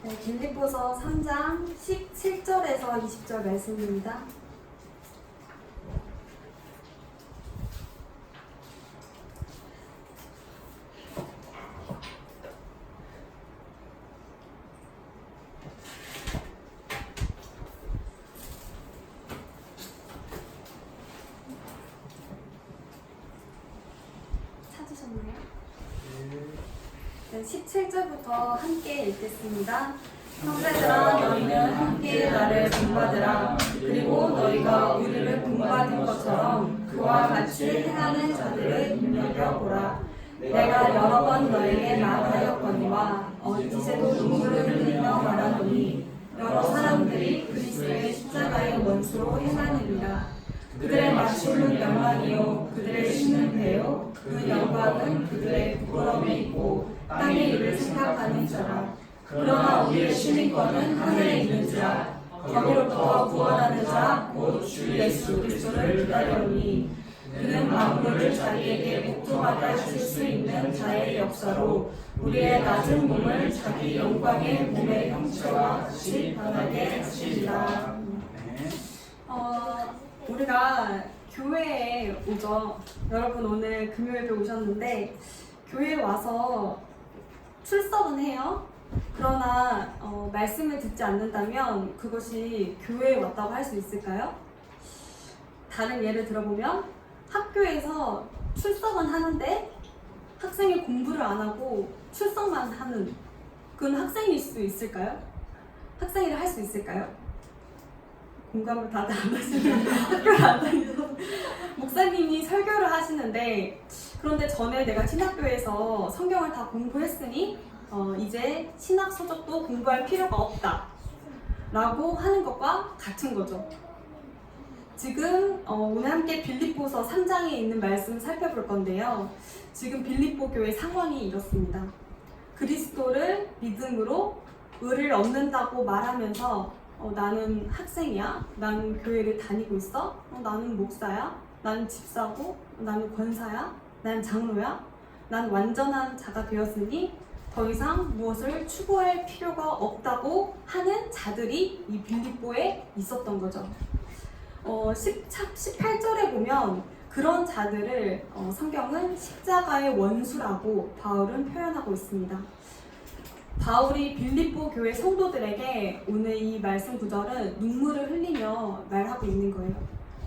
네, 빌립보서 3장 17절에서 20절 말씀입니다. 찾으셨나요? 네, 17절부터 함께 읽겠습니다. 형제들아, 너희는 함께 나를 본받으라. 그리고 너희가 우리를 본받은 것처럼 그와 같이 행하는 자들을 눈여겨보라. 내가 여러 번 너에게 말하였거니와 이제도 눈물을 흘리며 말하노니 여러 사람들이 그리스도의 십자가의 원수로 행하느니라. 그들의 마침은 영광이요 그들의 쉬는 배요 그 영광은 그들의 부끄러움에 있고 땅의 일을 생각하는 자라. 그러나 우리의 시민권은 하늘에 있는지라. 거기로부터 구원하는 자 곧 주 예수 그리스도를 기다려오니 그는 만물을 자기에게 복종하게 하실 수 있는 자의 역사로 우리의 낮은 몸을 자기 영광의 몸의 형체와 같이 변하게 하시리라. 우리가 교회에 오죠. 여러분 오늘 금요일에 오셨는데 교회에 와서 출석은 해요. 그러나 말씀을 듣지 않는다면 그것이 교회에 왔다고 할 수 있을까요? 다른 예를 들어보면 학교에서 출석은 하는데 학생이 공부를 안 하고 출석만 하는 그건 학생일 수 있을까요? 학생이라 할 수 있을까요? 공감을 다들 안 하시는 학교를 안 다니서 목사님이 설교를 하시는데 그런데 전에 내가 신학교에서 성경을 다 공부했으니 이제 신학 서적도 공부할 필요가 없다 라고 하는 것과 같은 거죠. 지금 오늘 함께 빌립보서 3장에 있는 말씀을 살펴볼 건데요. 지금 빌립보 교회 상황이 이렇습니다. 그리스도를 믿음으로 의를 얻는다고 말하면서 나는 학생이야, 나는 교회를 다니고 있어, 나는 목사야, 나는 집사고, 나는 권사야, 난 장로야, 난 완전한 자가 되었으니 더 이상 무엇을 추구할 필요가 없다고 하는 자들이 이 빌립보에 있었던 거죠. 18절에 보면 그런 자들을 성경은 십자가의 원수라고 바울은 표현하고 있습니다. 바울이 빌립보 교회 성도들에게 오늘 이 말씀 구절은 눈물을 흘리며 말하고 있는 거예요.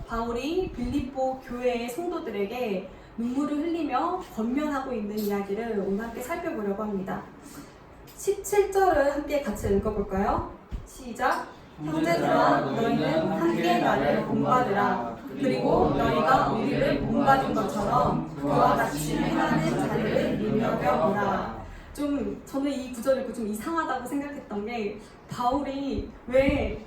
바울이 빌립보 교회의 성도들에게 눈물을 흘리며 권면하고 있는 이야기를 오늘 함께 살펴보려고 합니다. 17절을 함께 같이 읽어볼까요? 시작! 형제들아, 너희는 함께 나를 본받으라. 그리고 너희가 우리를 본받은 것처럼 그와 같이 행하는 자들을 눈여겨보라. 저는 이 구절 읽고 좀 이상하다고 생각했던 게 바울이 왜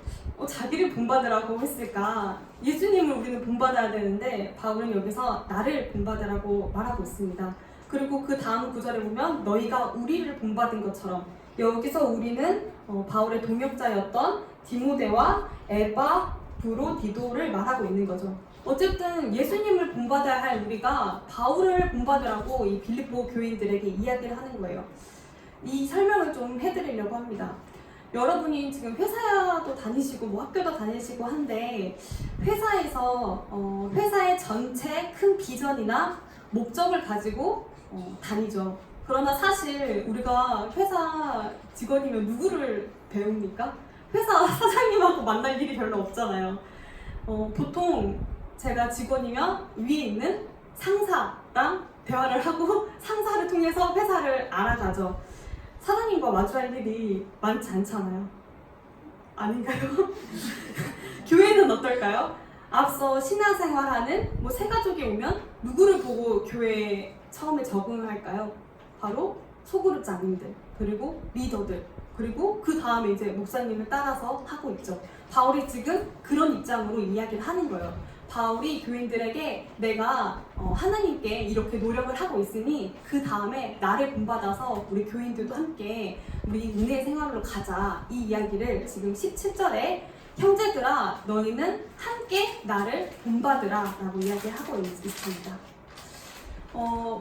자기를 본받으라고 했을까? 예수님을 우리는 본받아야 되는데 바울은 여기서 나를 본받으라고 말하고 있습니다. 그리고 그 다음 구절에 보면 너희가 우리를 본받은 것처럼 여기서 우리는 바울의 동역자였던 디모데와 에바, 브로디도를 말하고 있는 거죠. 어쨌든 예수님을 본받아야 할 우리가 바울을 본받으라고 이 빌립보 교인들에게 이야기를 하는 거예요. 이 설명을 좀 해드리려고 합니다. 여러분이 지금 회사도 다니시고 뭐 학교도 다니시고 한데 회사에서 회사의 전체 큰 비전이나 목적을 가지고 다니죠. 그러나 사실 우리가 회사 직원이면 누구를 배웁니까? 회사 사장님하고 만날 일이 별로 없잖아요. 보통 제가 직원이면 위에 있는 상사랑 대화를 하고 상사를 통해서 회사를 알아가죠. 사장님과 마주할 일이 많지 않잖아요. 아닌가요? 교회는 어떨까요? 앞서 신앙생활하는 새 가족이 오면 누구를 보고 교회에 처음에 적응을 할까요? 바로 소그룹장님들, 그리고 리더들, 그리고 그 다음에 이제 목사님을 따라서 하고 있죠. 바울이 지금 그런 입장으로 이야기를 하는 거예요. 바울이 교인들에게 내가 하나님께 이렇게 노력을 하고 있으니 그 다음에 나를 본받아서 우리 교인들도 함께 우리 은혜의 생활로 가자, 이 이야기를 지금 17절에 형제들아 너희는 함께 나를 본받으라 라고 이야기하고 있습니다.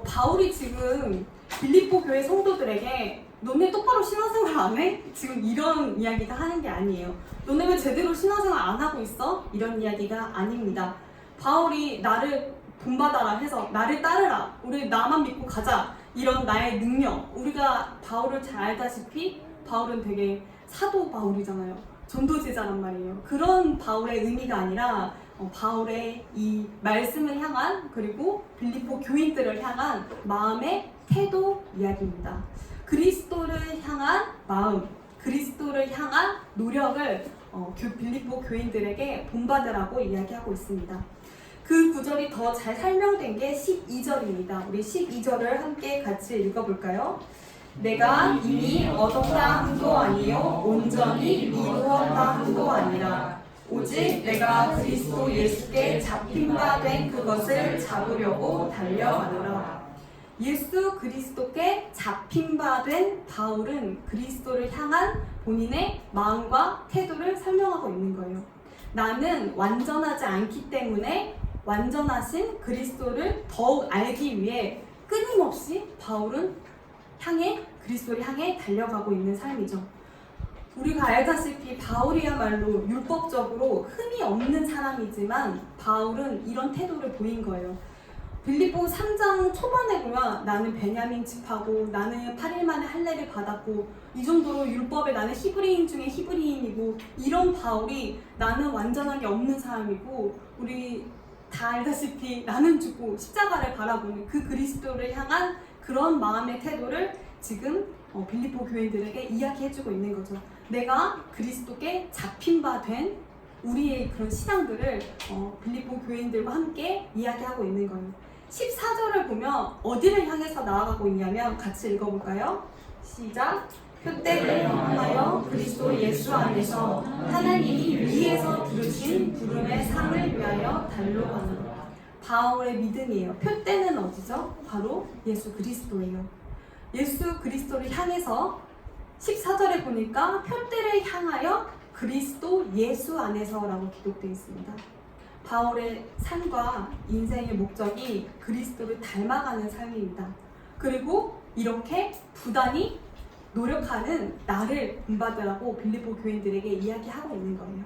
바울이 지금 빌립보 교회 성도들에게 너네 똑바로 신앙생활 안 해? 지금 이런 이야기가 하는 게 아니에요. 너네 왜 제대로 신앙생활 안 하고 있어? 이런 이야기가 아닙니다. 바울이 나를 본받아라 해서 나를 따르라, 우리 나만 믿고 가자, 이런 나의 능력, 우리가 바울을 잘 알다시피 바울은 되게 사도 바울이잖아요. 전도제자란 말이에요. 그런 바울의 의미가 아니라 바울의 이 말씀을 향한, 그리고 빌립보 교인들을 향한 마음의 태도 이야기입니다. 그리스도를 향한 마음, 그리스도를 향한 노력을 빌립보 교인들에게 본받으라고 이야기하고 있습니다. 그 구절이 더 잘 설명된 게 12절입니다. 우리 12절을 함께 같이 읽어볼까요? 내가 이미 얻었다 함도 아니요 온전히 이루었다 함도 아니라 오직 내가 그리스도 예수께 잡힌 바 된 그것을 잡으려고 달려가노라. 예수 그리스도께 잡힌 바 된 바울은 그리스도를 향한 본인의 마음과 태도를 설명하고 있는 거예요. 나는 완전하지 않기 때문에 완전하신 그리스도를 더욱 알기 위해 끊임없이 바울은 그리스도를 향해 달려가고 있는 삶이죠. 우리가 알다시피 바울이야말로 율법적으로 흠이 없는 사람이지만 바울은 이런 태도를 보인 거예요. 빌립보 3장 초반에 보면 나는 베냐민 집하고 나는 8일 만에 할례를 받았고 이 정도로 율법에 나는 히브리인 중에 히브리인이고, 이런 바울이 나는 완전한 게 없는 사람이고 우리 다 알다시피 나는 죽고 십자가를 바라보는 그 그리스도를 향한 그런 마음의 태도를 지금 빌립보 교인들에게 이야기해주고 있는 거죠. 내가 그리스도께 잡힌 바 된 우리의 그런 신앙들을 빌립보 교인들과 함께 이야기하고 있는 거예요. 14절을 보면 어디를 향해서 나아가고 있냐면 같이 읽어볼까요? 시작! 표대를 향하여 그리스도 예수 안에서 하나님이 위에서 부르신 부름의 상을 위하여 달려가노라. 바울의 믿음이에요. 표대는 어디죠? 바로 예수 그리스도예요. 예수 그리스도를 향해서 14절에 보니까 표대를 향하여 그리스도 예수 안에서라고 기록되어 있습니다. 바울의 삶과 인생의 목적이 그리스도를 닮아가는 삶입니다. 그리고 이렇게 부단히 노력하는 나를 본받으라고 빌립보 교인들에게 이야기하고 있는 거예요.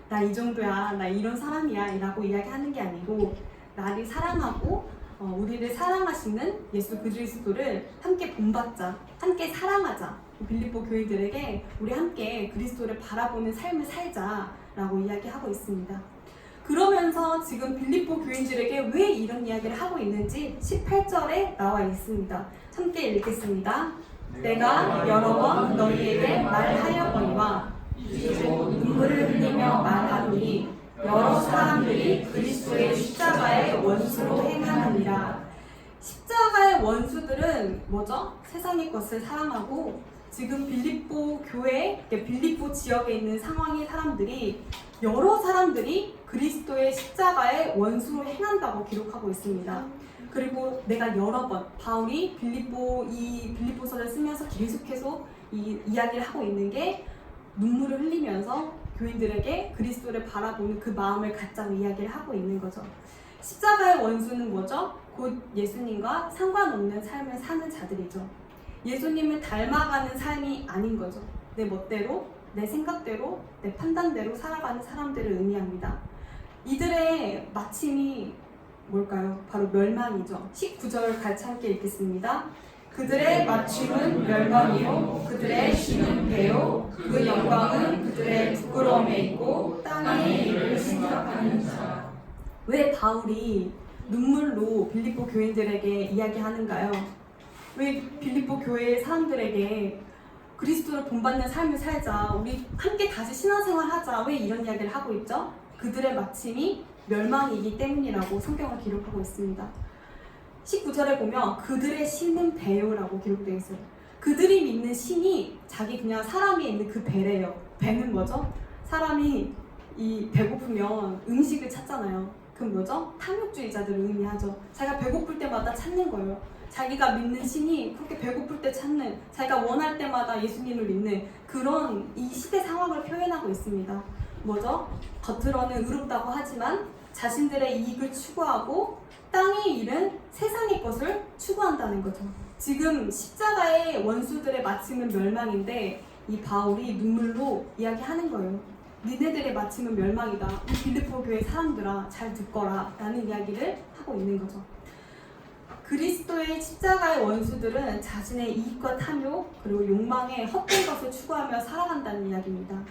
나 이 정도야, 나 이런 사람이야 라고 이야기하는 게 아니고, 나를 사랑하고 우리를 사랑하시는 예수 그리스도를 함께 본받자, 함께 사랑하자. 빌립보 교인들에게 우리 함께 그리스도를 바라보는 삶을 살자라고 이야기하고 있습니다. 그러면서 지금 빌립보 교인들에게 왜 이런 이야기를 하고 있는지 18절에 나와 있습니다. 함께 읽겠습니다. 내가 여러 번 너희에게 말하였거니와 이제 눈물을 흘리며 말하노니 여러 사람들이 그리스도의 십자가의 원수로 행하느니라. 십자가의 원수들은 뭐죠? 세상의 것을 사랑하고, 지금 빌립보 교회, 빌립보 지역에 있는 상황의 사람들이, 여러 사람들이 그리스도의 십자가의 원수로 행한다고 기록하고 있습니다. 그리고 내가 여러 번, 바울이 빌립보서를 쓰면서 계속해서 이야기를 하고 있는 게, 눈물을 흘리면서 교인들에게 그리스도를 바라보는 그 마음을 갖자고 이야기를 하고 있는 거죠. 십자가의 원수는 뭐죠? 곧 예수님과 상관없는 삶을 사는 자들이죠. 예수님을 닮아가는 삶이 아닌 거죠. 내 멋대로, 내 생각대로, 내 판단대로 살아가는 사람들을 의미합니다. 이들의 마침이 뭘까요? 바로 멸망이죠. 19절 같이 함께 읽겠습니다. 그들의 맞춤은 멸망이요 그들의 쉬는 배요 그 영광은 그들의 부끄러움에 있고 땅의 일을 생각하는 자. 왜 바울이 눈물로 빌립보 교인들에게 이야기하는가요? 왜 빌립보 교회 사람들에게 그리스도를 본받는 삶을 살자, 우리 함께 다시 신앙생활 하자, 왜 이런 이야기를 하고 있죠? 그들의 마침이 멸망이기 때문이라고 성경을 기록하고 있습니다. 19절에 보면 그들의 신은 배요라고 기록되어 있어요. 그들이 믿는 신이 자기 그냥 사람이 있는 그 배래요. 배는 뭐죠? 사람이 배고프면 음식을 찾잖아요. 그럼 뭐죠? 탐욕주의자들을 의미하죠. 자기가 배고플 때마다 찾는 거예요. 자기가 믿는 신이 그렇게 배고플 때 찾는, 자기가 원할 때마다 예수님을 믿는 그런 이 시대 상황을 표현하고 있습니다. 뭐죠? 겉으로는 의롭다고 하지만 자신들의 이익을 추구하고 땅의 일은 세상의 것을 추구한다는 거죠. 지금 십자가의 원수들의 마침은 멸망인데 이 바울이 눈물로 이야기하는 거예요. 니네들의 마침은 멸망이다. 이 빌립보 교회 사람들아 잘 듣거라 라는 이야기를 하고 있는 거죠. 그리스도의 십자가의 원수들은 자신의 이익과 탐욕 그리고 욕망에 헛된 것을 추구하며 살아간다는 이야기입니다.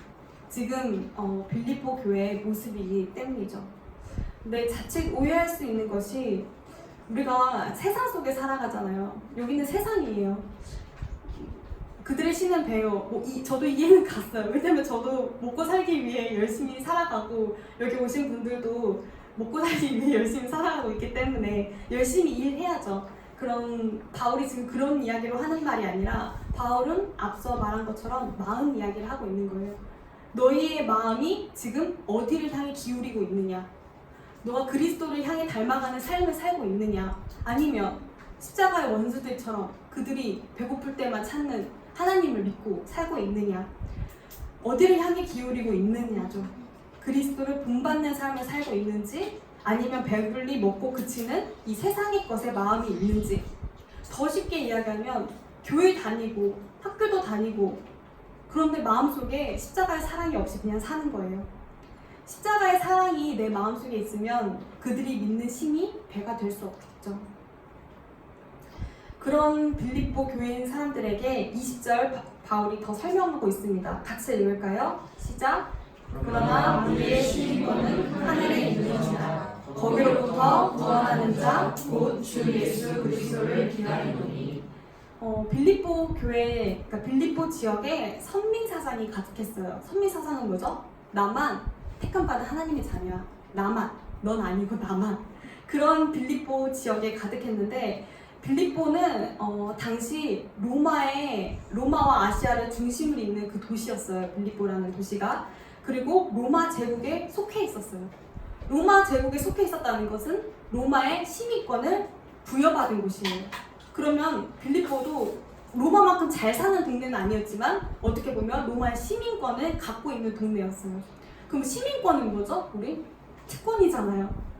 지금 빌립보 교회의 모습이기 때문이죠. 근데 자칫 오해할 수 있는 것이 우리가 세상 속에 살아가잖아요. 여기는 세상이에요. 그들의 신은 배요. 저도 이해는 갔어요. 왜냐면 저도 먹고 살기 위해 열심히 살아가고 여기 오신 분들도 먹고 살기 위해 열심히 살아가고 있기 때문에 열심히 일해야죠. 그럼 바울이 지금 그런 이야기로 하는 말이 아니라 바울은 앞서 말한 것처럼 마음 이야기를 하고 있는 거예요. 너희의 마음이 지금 어디를 향해 기울이고 있느냐? 너가 그리스도를 향해 닮아가는 삶을 살고 있느냐? 아니면 십자가의 원수들처럼 그들이 배고플 때만 찾는 하나님을 믿고 살고 있느냐? 어디를 향해 기울이고 있느냐죠. 그리스도를 본받는 삶을 살고 있는지 아니면 배불리 먹고 그치는 이 세상의 것에 마음이 있는지. 더 쉽게 이야기하면 교회 다니고 학교도 다니고 그런데 마음속에 십자가의 사랑이 없이 그냥 사는 거예요. 십자가의 사랑이 내 마음속에 있으면 그들이 믿는 신이 배가 될 수 없겠죠. 그런 빌립보 교회인 사람들에게 20절 바울이 더 설명하고 있습니다. 같이 읽을까요? 시작! 그러나 우리의 시민권은 하늘에 있는 것이다. 거기로부터 구원하는 자 곧 주 예수 그리스도를 기다리노니. 빌립보 교회, 그러니까 빌립보 지역에 선민 사상이 가득했어요. 선민 사상은 뭐죠? 나만 택함 받은 하나님의 자녀야. 나만, 넌 아니고 나만. 그런 빌립보 지역에 가득했는데 빌립보는 당시 로마와 아시아를 중심으로 있는 그 도시였어요. 빌립보라는 도시가. 그리고 로마 제국에 속해 있었어요. 로마 제국에 속해 있었다는 것은 로마의 시민권을 부여받은 곳이에요. 그러면 빌립보도 로마만큼 잘 사는 동네는 아니었지만 어떻게 보면 로마의 시민권을 갖고 있는 동네였어요. 그럼 시민권은 뭐죠? 우리 특권이잖아요.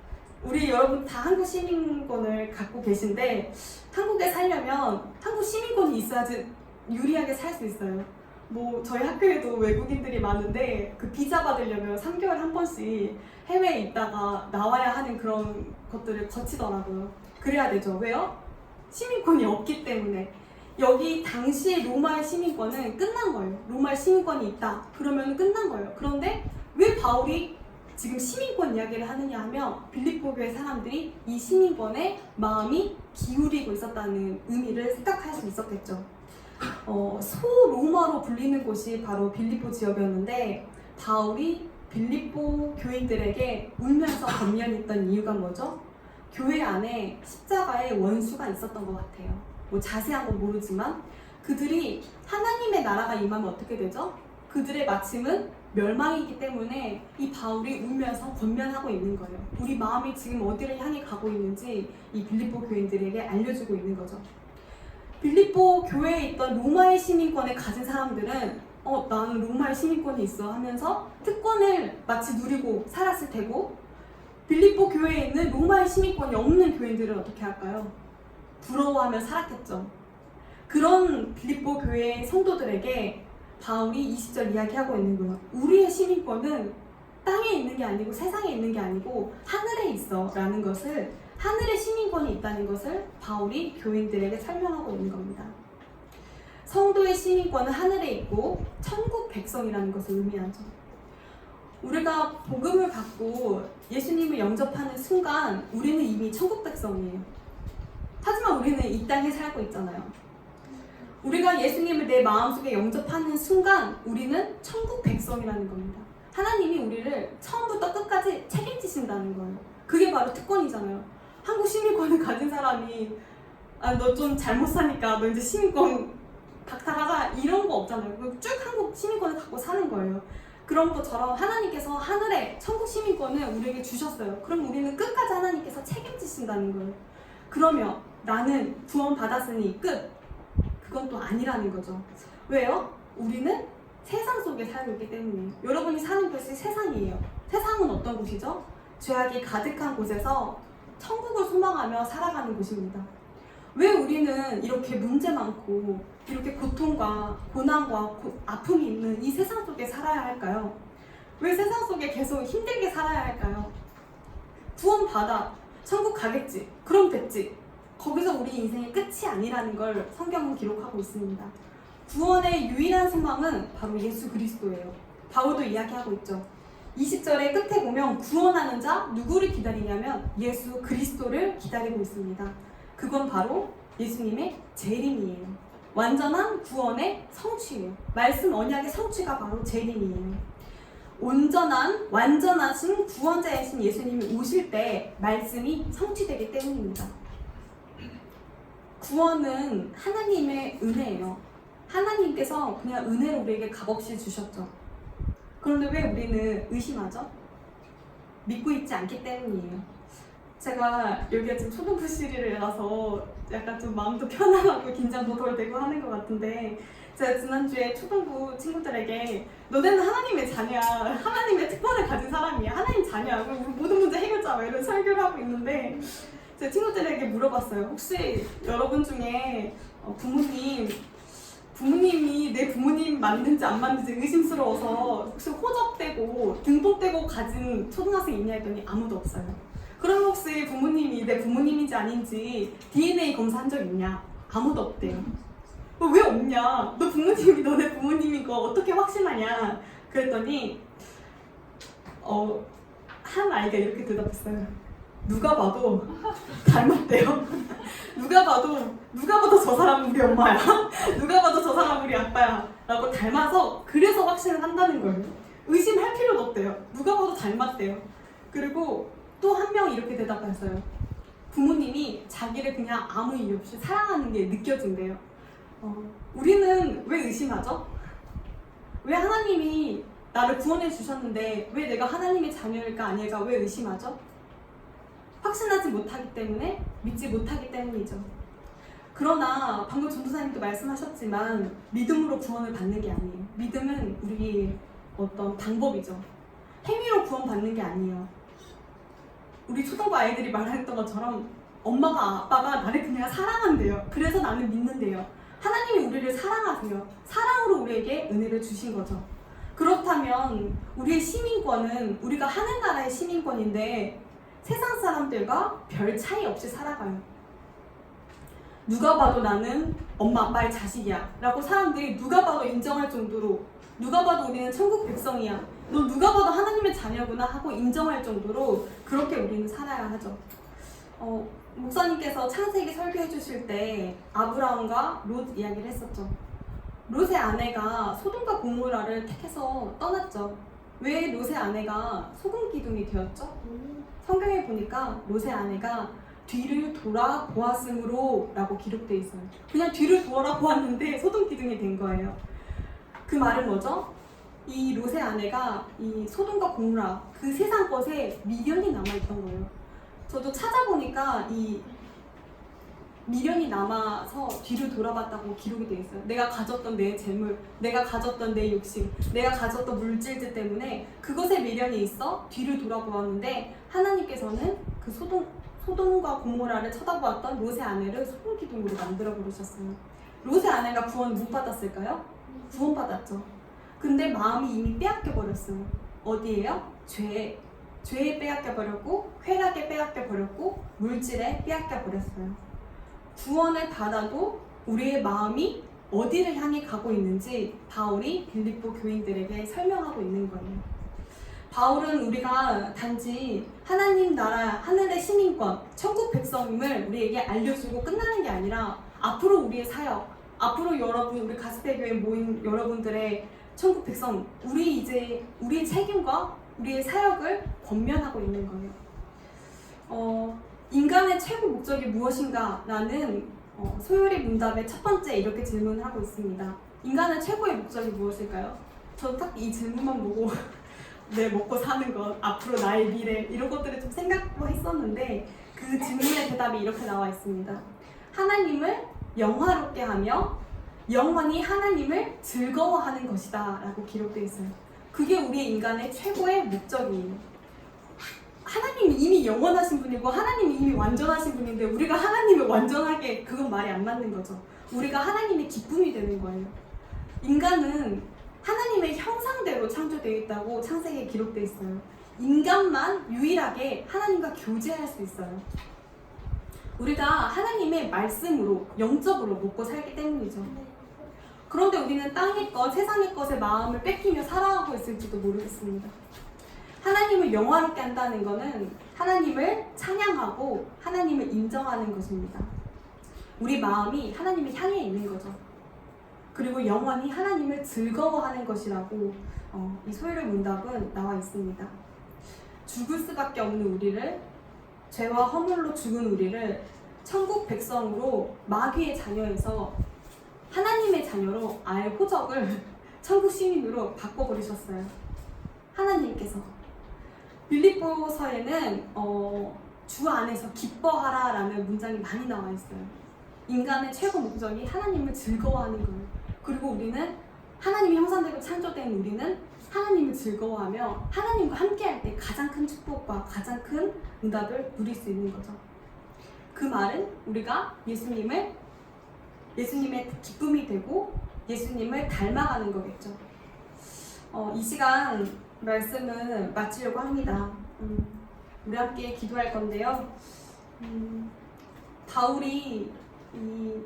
우리 여러분 다 한국 시민권을 갖고 계신데 한국에 살려면 한국 시민권이 있어야지 유리하게 살 수 있어요. 뭐 저희 학교에도 외국인들이 많은데 그 비자 받으려면 3개월에 한 번씩 해외에 있다가 나와야 하는 그런 것들을 거치더라고요. 그래야 되죠. 왜요? 시민권이 없기 때문에. 여기 당시의 로마의 시민권은 끝난 거예요. 로마의 시민권이 있다. 그러면 끝난 거예요. 그런데 왜 바울이 지금 시민권 이야기를 하느냐 하면 빌립보 교회 사람들이 이 시민권에 마음이 기울이고 있었다는 의미를 생각할 수 있었겠죠. 소로마로 불리는 곳이 바로 빌립보 지역이었는데 바울이 빌립보 교인들에게 울면서 권면했던 이유가 뭐죠? 교회 안에 십자가의 원수가 있었던 것 같아요. 뭐 자세한 건 모르지만 그들이 하나님의 나라가 임하면 어떻게 되죠? 그들의 마침은 멸망이기 때문에 이 바울이 울면서 권면하고 있는 거예요. 우리 마음이 지금 어디를 향해 가고 있는지 이 빌립보 교인들에게 알려주고 있는 거죠. 빌립보 교회에 있던 로마의 시민권을 가진 사람들은 나는 로마의 시민권이 있어 하면서 특권을 마치 누리고 살았을 테고 빌립보 교회에 있는 로마의 시민권이 없는 교인들은 어떻게 할까요? 부러워하며 살았겠죠. 그런 빌립보 교회의 성도들에게 바울이 20절 이야기하고 있는 거예요. 우리의 시민권은 땅에 있는 게 아니고 세상에 있는 게 아니고 하늘에 있어 라는 것을, 하늘에 시민권이 있다는 것을 바울이 교인들에게 설명하고 있는 겁니다. 성도의 시민권은 하늘에 있고 천국 백성이라는 것을 의미하죠. 우리가 복음을 받고 예수님을 영접하는 순간 우리는 이미 천국 백성이에요. 하지만 우리는 이 땅에 살고 있잖아요. 우리가 예수님을 내 마음속에 영접하는 순간 우리는 천국 백성이라는 겁니다. 하나님이 우리를 처음부터 끝까지 책임지신다는 거예요. 그게 바로 특권이잖아요. 한국 시민권을 가진 사람이 너 좀 잘못 사니까 너 이제 시민권 박탈하자 이런 거 없잖아요. 쭉 한국 시민권을 갖고 사는 거예요. 그런 것처럼 하나님께서 하늘에 천국 시민권을 우리에게 주셨어요. 그럼 우리는 끝까지 하나님께서 책임지신다는 거예요. 그러면 나는 구원 받았으니 끝. 그건 또 아니라는 거죠. 왜요? 우리는 세상 속에 살고 있기 때문에. 여러분이 사는 곳이 세상이에요. 세상은 어떤 곳이죠? 죄악이 가득한 곳에서 천국을 소망하며 살아가는 곳입니다. 왜 우리는 이렇게 문제 많고 이렇게 고통과 고난과 아픔이 있는 이 세상 속에 살아야 할까요? 왜 세상 속에 계속 힘들게 살아야 할까요? 구원받아 천국 가겠지, 그럼 됐지. 거기서 우리 인생의 끝이 아니라는 걸 성경은 기록하고 있습니다. 구원의 유일한 소망은 바로 예수 그리스도예요. 바울도 이야기하고 있죠. 20절의 끝에 보면 구원하는 자 누구를 기다리냐면 예수 그리스도를 기다리고 있습니다. 그건 바로 예수님의 재림이에요. 완전한 구원의 성취예요. 말씀 언약의 성취가 바로 재림이에요. 온전한 완전하신 구원자이신 예수님이 오실 때 말씀이 성취되기 때문입니다. 구원은 하나님의 은혜예요. 하나님께서 그냥 은혜로 우리에게 값없이 주셨죠. 그런데 왜 우리는 의심하죠? 믿고 있지 않기 때문이에요. 제가 여기가 지금 초등부 시리라서 약간 좀 마음도 편안하고 긴장도 덜 되고 하는 것 같은데, 제가 지난주에 초등부 친구들에게 너네는 하나님의 자녀야, 하나님의 특권을 가진 사람이야, 하나님 자녀야, 모든 문제 해결자, 막 이런 설교를 하고 있는데, 제 친구들에게 물어봤어요. 혹시 여러분 중에 부모님이 내 부모님 맞는지 안 맞는지 의심스러워서 혹시 호적되고 등록되고 가진 초등학생 있냐 했더니 아무도 없어요. 그럼 혹시 부모님이 내 부모님인지 아닌지 DNA 검사한 적 있냐? 아무도 없대요. 왜 없냐? 너 부모님이 너네 부모님인 거 어떻게 확신하냐? 그랬더니 한 아이가 이렇게 대답했어요. 누가 봐도 닮았대요. 누가 봐도 저 사람은 우리 엄마야. 누가 봐도 저 사람은 우리 아빠야. 라고 닮아서 그래서 확신을 한다는 거예요. 의심할 필요도 없대요. 누가 봐도 닮았대요. 그리고 또 한 명이 이렇게 대답했어요. 부모님이 자기를 그냥 아무 이유 없이 사랑하는 게 느껴진대요. 우리는 왜 의심하죠? 왜 하나님이 나를 구원해 주셨는데 왜 내가 하나님의 자녀일까 아닐까 왜 의심하죠? 확신하지 못하기 때문에, 믿지 못하기 때문이죠. 그러나 방금 전도사님도 말씀하셨지만 믿음으로 구원을 받는 게 아니에요. 믿음은 우리의 어떤 방법이죠. 행위로 구원받는 게 아니에요. 우리 초등부 아이들이 말했던 것처럼 엄마가 아빠가 나를 그냥 사랑한대요. 그래서 나는 믿는데요. 하나님이 우리를 사랑하세요. 사랑으로 우리에게 은혜를 주신 거죠. 그렇다면 우리의 시민권은 우리가 하늘나라의 시민권인데 세상 사람들과 별 차이 없이 살아가요. 누가 봐도 나는 엄마 아빠의 자식이야 라고 사람들이 누가 봐도 인정할 정도로, 누가 봐도 우리는 천국 백성이야, 너 누가 봐도 하나님의 자녀구나 하고 인정할 정도로 그렇게 우리는 살아야 하죠. 목사님께서 창세기 설교해 주실 때 아브라함과 롯 이야기를 했었죠. 롯의 아내가 소돔과 고모라를 택해서 떠났죠. 왜 롯의 아내가 소금 기둥이 되었죠? 성경에 보니까 롯의 아내가 뒤를 돌아보았으므로 라고 기록되어 있어요. 그냥 뒤를 돌아보았는데 소돔 기둥이 된 거예요. 그 말은 뭐죠? 이 롯의 아내가 이 소돔과 고모라 그 세상 것에 미련이 남아있던 거예요. 저도 찾아보니까 이 미련이 남아서 뒤를 돌아봤다고 기록이 되어 있어요. 내가 가졌던 내 재물, 내가 가졌던 내 욕심, 내가 가졌던 물질들 때문에 그것에 미련이 있어 뒤를 돌아보았는데 하나님께서는 그 소돔과 고모라를 쳐다보았던 롯의 아내를 소금 기둥으로 만들어 버리셨어요. 롯의 아내가 구원 못 받았을까요? 구원받았죠. 근데 마음이 이미 빼앗겨 버렸어요. 어디에요? 죄에 빼앗겨 버렸고, 쾌락에 빼앗겨 버렸고, 물질에 빼앗겨 버렸어요. 구원을 받아도 우리의 마음이 어디를 향해 가고 있는지 바울이 빌립보 교인들에게 설명하고 있는 거예요. 바울은 우리가 단지 하나님 나라, 하늘의 시민권, 천국 백성임을 우리에게 알려주고 끝나는 게 아니라 앞으로 우리의 사역, 앞으로 우리 가스페 교회 모인 여러분들의 천국 백성, 우리의 책임과 우리의 사역을 권면하고 있는 거예요. 인간의 최고 목적이 무엇인가? 라는 소요리 문답의 첫 번째 이렇게 질문을 하고 있습니다. 인간의 최고의 목적이 무엇일까요? 저는 딱 이 질문만 보고 내 먹고 사는 것, 앞으로 나의 미래 이런 것들을 좀 생각도 했었는데 그 질문의 대답이 이렇게 나와 있습니다. 하나님을 영화롭게 하며 영원히 하나님을 즐거워하는 것이다 라고 기록되어 있어요. 그게 우리 인간의 최고의 목적이에요. 하나님이 이미 영원하신 분이고 하나님이 이미 완전하신 분인데 우리가 하나님을 완전하게 그건 말이 안 맞는 거죠. 우리가 하나님의 기쁨이 되는 거예요. 인간은 하나님의 형상대로 창조되어 있다고 창세기에 기록되어 있어요. 인간만 유일하게 하나님과 교제할 수 있어요. 우리가 하나님의 말씀으로 영적으로 먹고 살기 때문이죠. 그런데 우리는 땅의 것, 세상의 것에 마음을 뺏기며 살아가고 있을지도 모르겠습니다. 하나님을 영화롭게 한다는 것은 하나님을 찬양하고 하나님을 인정하는 것입니다. 우리 마음이 하나님을 향해 있는 거죠. 그리고 영원히 하나님을 즐거워하는 것이라고 이 소유의 문답은 나와 있습니다. 죽을 수밖에 없는 우리를, 죄와 허물로 죽은 우리를 천국 백성으로 마귀의 자녀에서 하나님의 자녀로 아예 호적을 천국 시민으로 바꿔버리셨어요. 하나님께서. 빌립보서에는 주 안에서 기뻐하라라는 문장이 많이 나와 있어요. 인간의 최고 목적이 하나님을 즐거워하는 거예요. 그리고 우리는 하나님의 형상대로 창조된 우리는 하나님을 즐거워하며 하나님과 함께할 때 가장 큰 축복과 가장 큰 응답을 누릴 수 있는 거죠. 그 말은 우리가 예수님의 기쁨이 되고 예수님을 닮아가는 거겠죠. 이 시간 말씀을 마치려고 합니다. 우리 함께 기도할 건데요. 바울이 이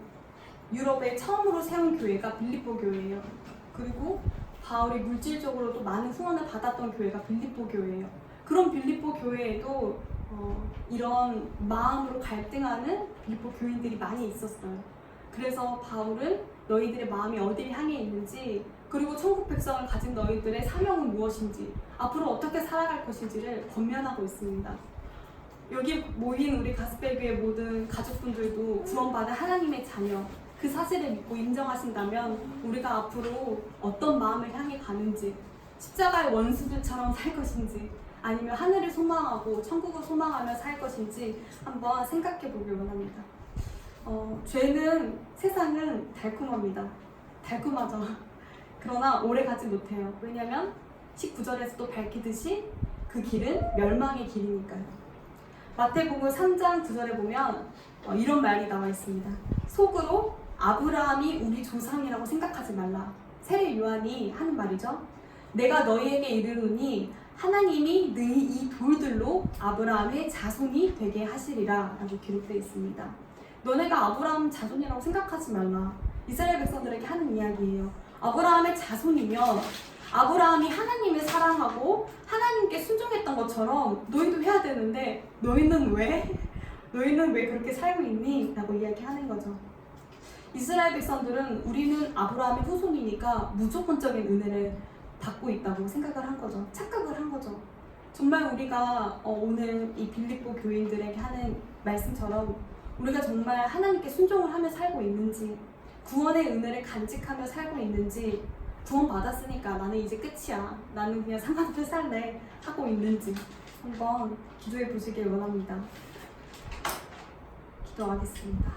유럽에 처음으로 세운 교회가 빌립보 교회예요. 그리고 바울이 물질적으로도 많은 후원을 받았던 교회가 빌립보 교회예요. 그런 빌립보 교회에도 이런 마음으로 갈등하는 빌립보 교인들이 많이 있었어요. 그래서 바울은 너희들의 마음이 어디를 향해 있는지, 그리고 천국 백성을 가진 너희들의 사명은 무엇인지, 앞으로 어떻게 살아갈 것인지를 권면하고 있습니다. 여기 모인 우리 가스펠교회 모든 가족분들도 구원받은 하나님의 자녀, 그 사실을 믿고 인정하신다면 우리가 앞으로 어떤 마음을 향해 가는지, 십자가의 원수들처럼 살 것인지, 아니면 하늘을 소망하고 천국을 소망하며 살 것인지 한번 생각해 보길 원합니다. 죄는, 세상은 달콤합니다. 달콤하죠. 그러나 오래 가지 못해요. 왜냐하면 19절에서도 밝히듯이 그 길은 멸망의 길이니까요. 마태복음 3장 9절에 보면 이런 말이 나와 있습니다. 속으로 아브라함이 우리 조상이라고 생각하지 말라. 세례 요한이 하는 말이죠. 내가 너희에게 이르노니 하나님이 너희 이 돌들로 아브라함의 자손이 되게 하시리라 라고 기록되어 있습니다. 너네가 아브라함 자손이라고 생각하지 말라. 이스라엘 백성들에게 하는 이야기예요. 아브라함의 자손이면 아브라함이 하나님을 사랑하고 하나님께 순종했던 것처럼 너희도 해야 되는데 너희는 왜 그렇게 살고 있니? 라고 이야기하는 거죠. 이스라엘 백성들은 우리는 아브라함의 후손이니까 무조건적인 은혜를 받고 있다고 생각을 한 거죠. 착각을 한 거죠. 정말 우리가 오늘 이 빌립보 교인들에게 하는 말씀처럼 우리가 정말 하나님께 순종을 하며 살고 있는지, 구원의 은혜를 간직하며 살고 있는지, 구원 받았으니까 나는 이제 끝이야, 나는 그냥 상관없이 살래 하고 있는지 한번 기도해 보시길 원합니다. 기도하겠습니다.